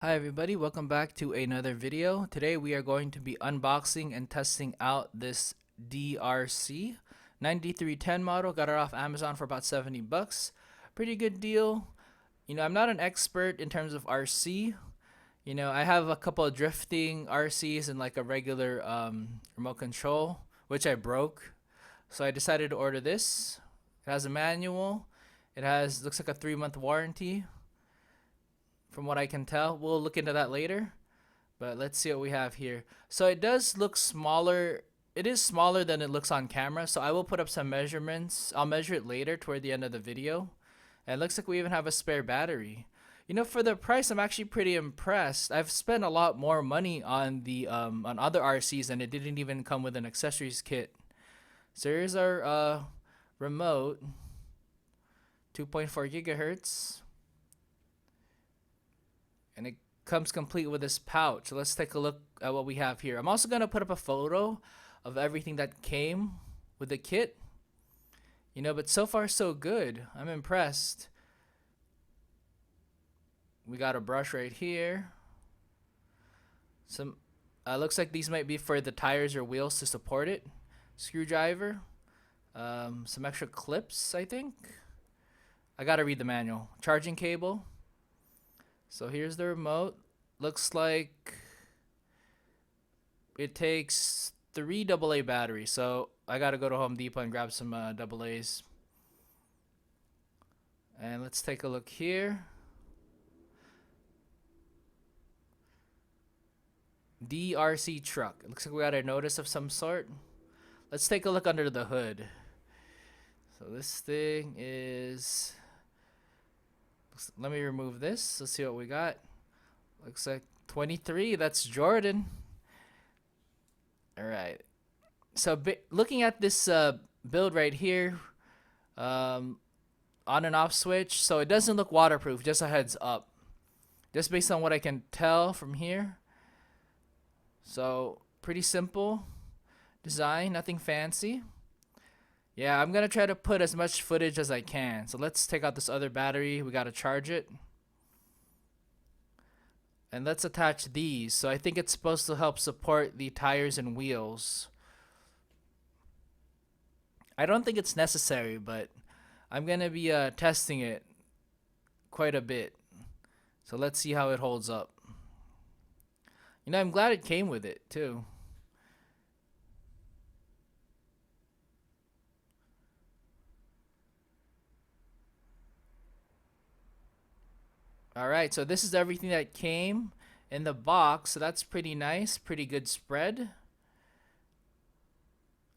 Hi everybody, welcome back to another video. Today we are going to be unboxing and testing out this DRC 9310 model. Got it off Amazon for about 70 bucks. Pretty good deal. I'm not an expert in terms of RC. I have a couple of drifting RCs and like a regular remote control, which I broke. So I decided to order this. It has a manual. Looks like a 3-month warranty from what I can tell. We'll look into that later, but let's see what we have here. So it does look smaller. It is smaller than it looks on camera, so I will put up some measurements. I'll measure it later toward the end of the video. And it looks like we even have a spare battery. For the price, I'm actually pretty impressed. I've spent a lot more money on the on other RCs, and it didn't even come with an accessories kit. So here's our remote, 2.4 gigahertz. And it comes complete with this pouch. So let's take a look at what we have here. I'm also going to put up a photo of everything that came with the kit. But so far so good. I'm impressed. We got a brush right here. Some looks like these might be for the tires or wheels to support it. Screwdriver. Some extra clips, I think. I got to read the manual. Charging cable. So here's the remote. Looks like it takes 3 AA batteries. So I gotta go to Home Depot and grab some AA's. And let's take a look here. DRC truck. It looks like we got a notice of some sort. Let's take a look under the hood. So this thing is... Let me remove this. Let's see what we got. Looks like 23. That's Jordan. All right. So looking at this build right here, on and off switch. So it doesn't look waterproof. Just a heads up. Just based on what I can tell from here. So pretty simple design. Nothing fancy. Yeah, I'm going to try to put as much footage as I can. So let's take out this other battery. We got to charge it. And let's attach these. So I think it's supposed to help support the tires and wheels. I don't think it's necessary, but I'm going to be testing it quite a bit. So let's see how it holds up. I'm glad it came with it too. Alright, so this is everything that came in the box. So that's pretty nice. Pretty good spread.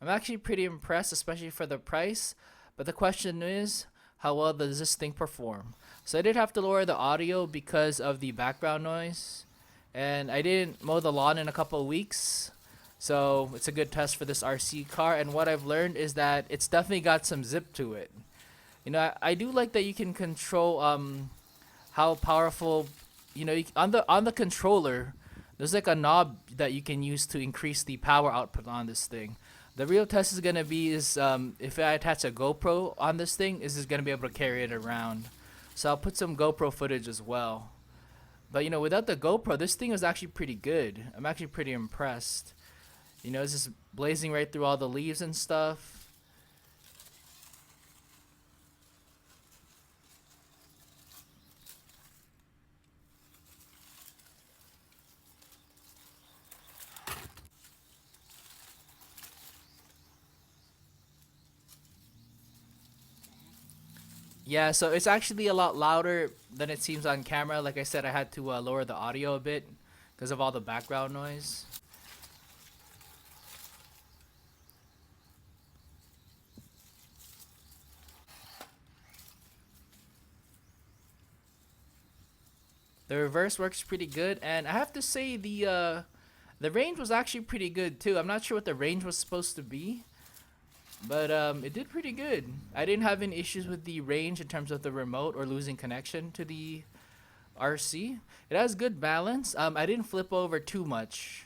I'm actually pretty impressed, especially for the price. But the question is, how well does this thing perform? So I did have to lower the audio because of the background noise. And I didn't mow the lawn in a couple of weeks. So it's a good test for this RC car. And what I've learned is that it's definitely got some zip to it. I do like that you can control how powerful, on the controller, there's like a knob that you can use to increase the power output on this thing. The real test is gonna be if I attach a GoPro on this thing, is this gonna be able to carry it around? So I'll put some GoPro footage as well. But without the GoPro, this thing is actually pretty good. I'm actually pretty impressed. It's just blazing right through all the leaves and stuff. Yeah, so it's actually a lot louder than it seems on camera. Like I said, I had to lower the audio a bit because of all the background noise. The reverse works pretty good, and I have to say the range was actually pretty good too. I'm not sure what the range was supposed to be, but it did pretty good. I didn't have any issues with the range in terms of the remote or losing connection to the RC. It has good balance. I didn't flip over too much.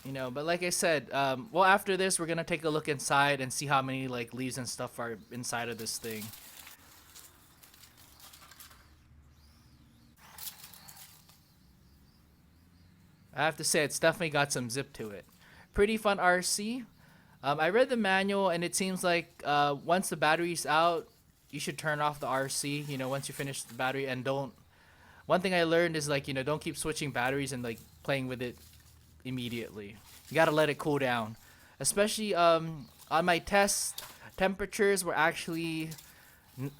But like I said, well, after this, we're gonna take a look inside and see how many like leaves and stuff are inside of this thing. I have to say it's definitely got some zip to it. Pretty fun RC. I read the manual and it seems like once the battery's out, you should turn off the RC. You know, once you finish the battery, and don't. One thing I learned is like, you know, don't keep switching batteries and like playing with it immediately. You gotta let it cool down. Especially on my test, temperatures were actually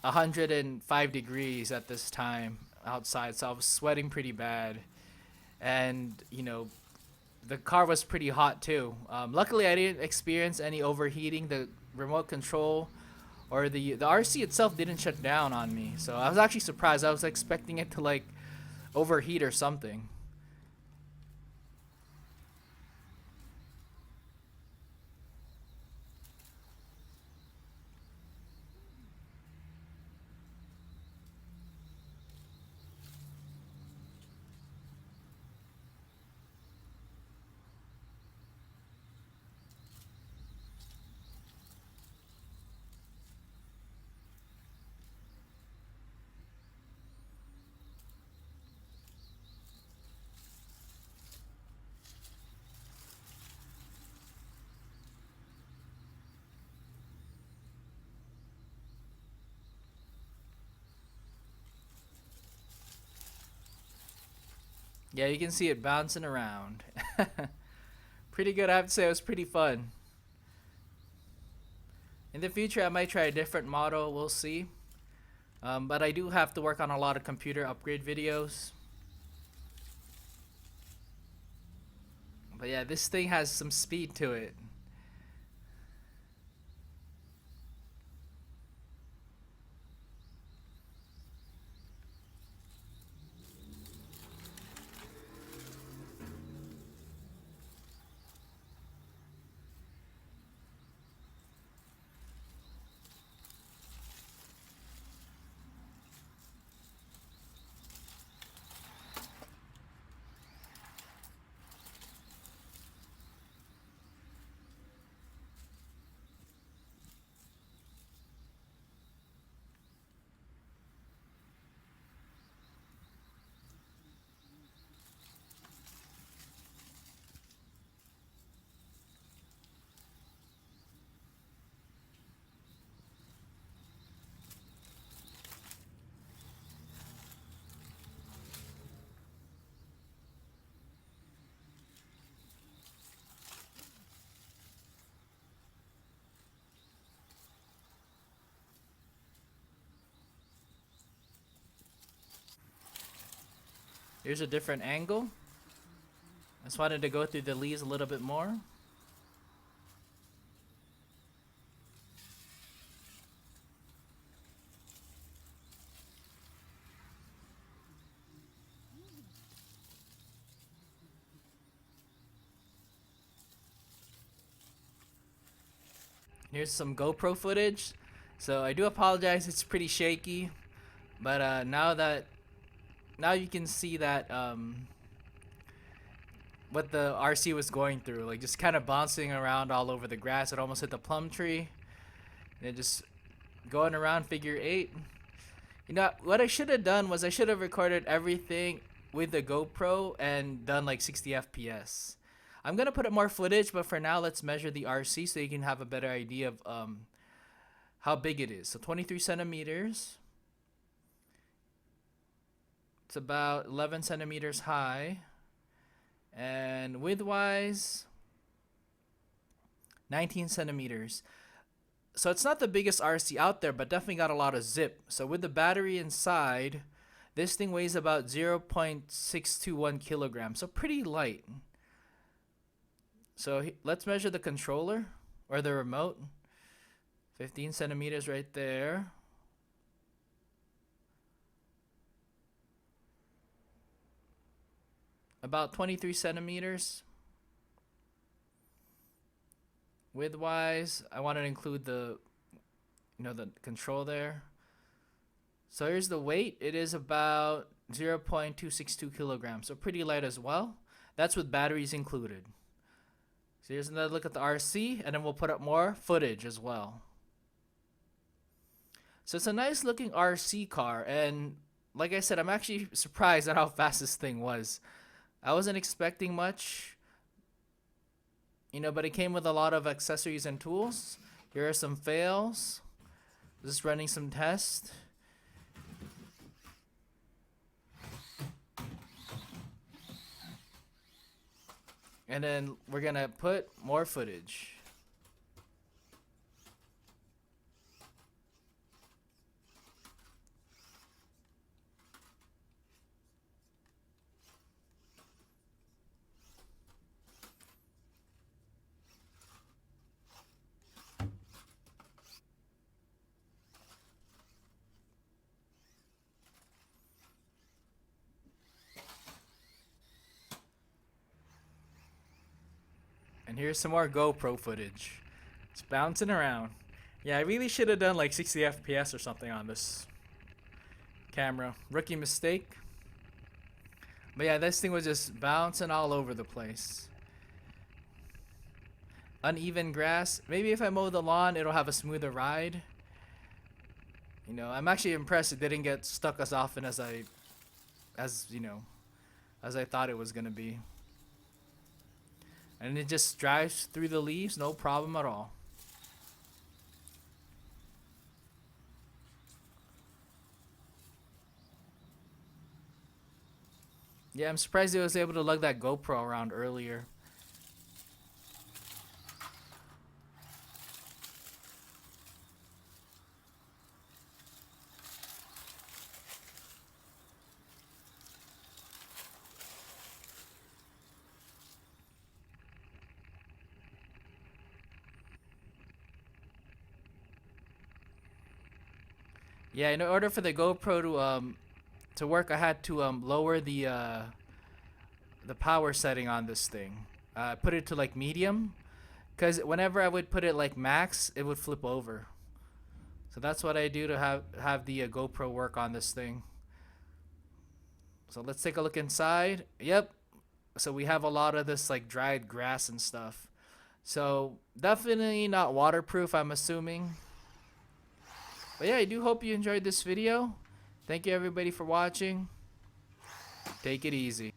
105 degrees at this time outside, so I was sweating pretty bad. And you know, the car was pretty hot too. Luckily, I didn't experience any overheating. The remote control or the RC itself didn't shut down on me, so I was actually surprised. I was expecting it to like overheat or something. Yeah, you can see it bouncing around. Pretty good, I have to say. It was pretty fun. In the future, I might try a different model. We'll see. But I do have to work on a lot of computer upgrade videos. But yeah, this thing has some speed to it. Here's a different angle. I just wanted to go through the leaves a little bit more. Here's some GoPro footage. So I do apologize, it's pretty shaky. But now you can see that what the RC was going through, like just kind of bouncing around all over the grass. It almost hit the plum tree. And just going around figure eight. You know what I should have done was I should have recorded everything with the GoPro and done like 60 FPS. I'm gonna put up more footage, but for now let's measure the RC so you can have a better idea of how big it is. So 23 centimeters. It's about 11 centimeters high, and width-wise, 19 centimeters. So it's not the biggest RC out there, but definitely got a lot of zip. So with the battery inside, this thing weighs about 0.621 kilograms, so pretty light. So let's measure the controller or the remote. 15 centimeters right there. About 23 centimeters. Width-wise, I want to include the control there. So here's the weight. It is about 0.262 kilograms, so pretty light as well. That's with batteries included. So here's another look at the RC, and then we'll put up more footage as well. So it's a nice looking RC car, and like I said, I'm actually surprised at how fast this thing was. I wasn't expecting much, you know, but it came with a lot of accessories and tools. Here are some fails. Just running some tests. And then we're gonna put more footage. And here's some more GoPro footage. It's bouncing around. Yeah, I really should have done like 60 FPS or something on this camera. Rookie mistake. But yeah, this thing was just bouncing all over the place. Uneven grass. Maybe if I mow the lawn, it'll have a smoother ride. You know, I'm actually impressed it didn't get stuck as often as I thought it was gonna be. And it just drives through the leaves, no problem at all. Yeah, I'm surprised it was able to lug that GoPro around earlier. Yeah, in order for the GoPro to work, I had to lower the power setting on this thing. Put it to like medium, because whenever I would put it like max, it would flip over. So that's what I do to have the GoPro work on this thing. So let's take a look inside. Yep. So we have a lot of this like dried grass and stuff. So definitely not waterproof, I'm assuming. But yeah, I do hope you enjoyed this video. Thank you everybody for watching. Take it easy.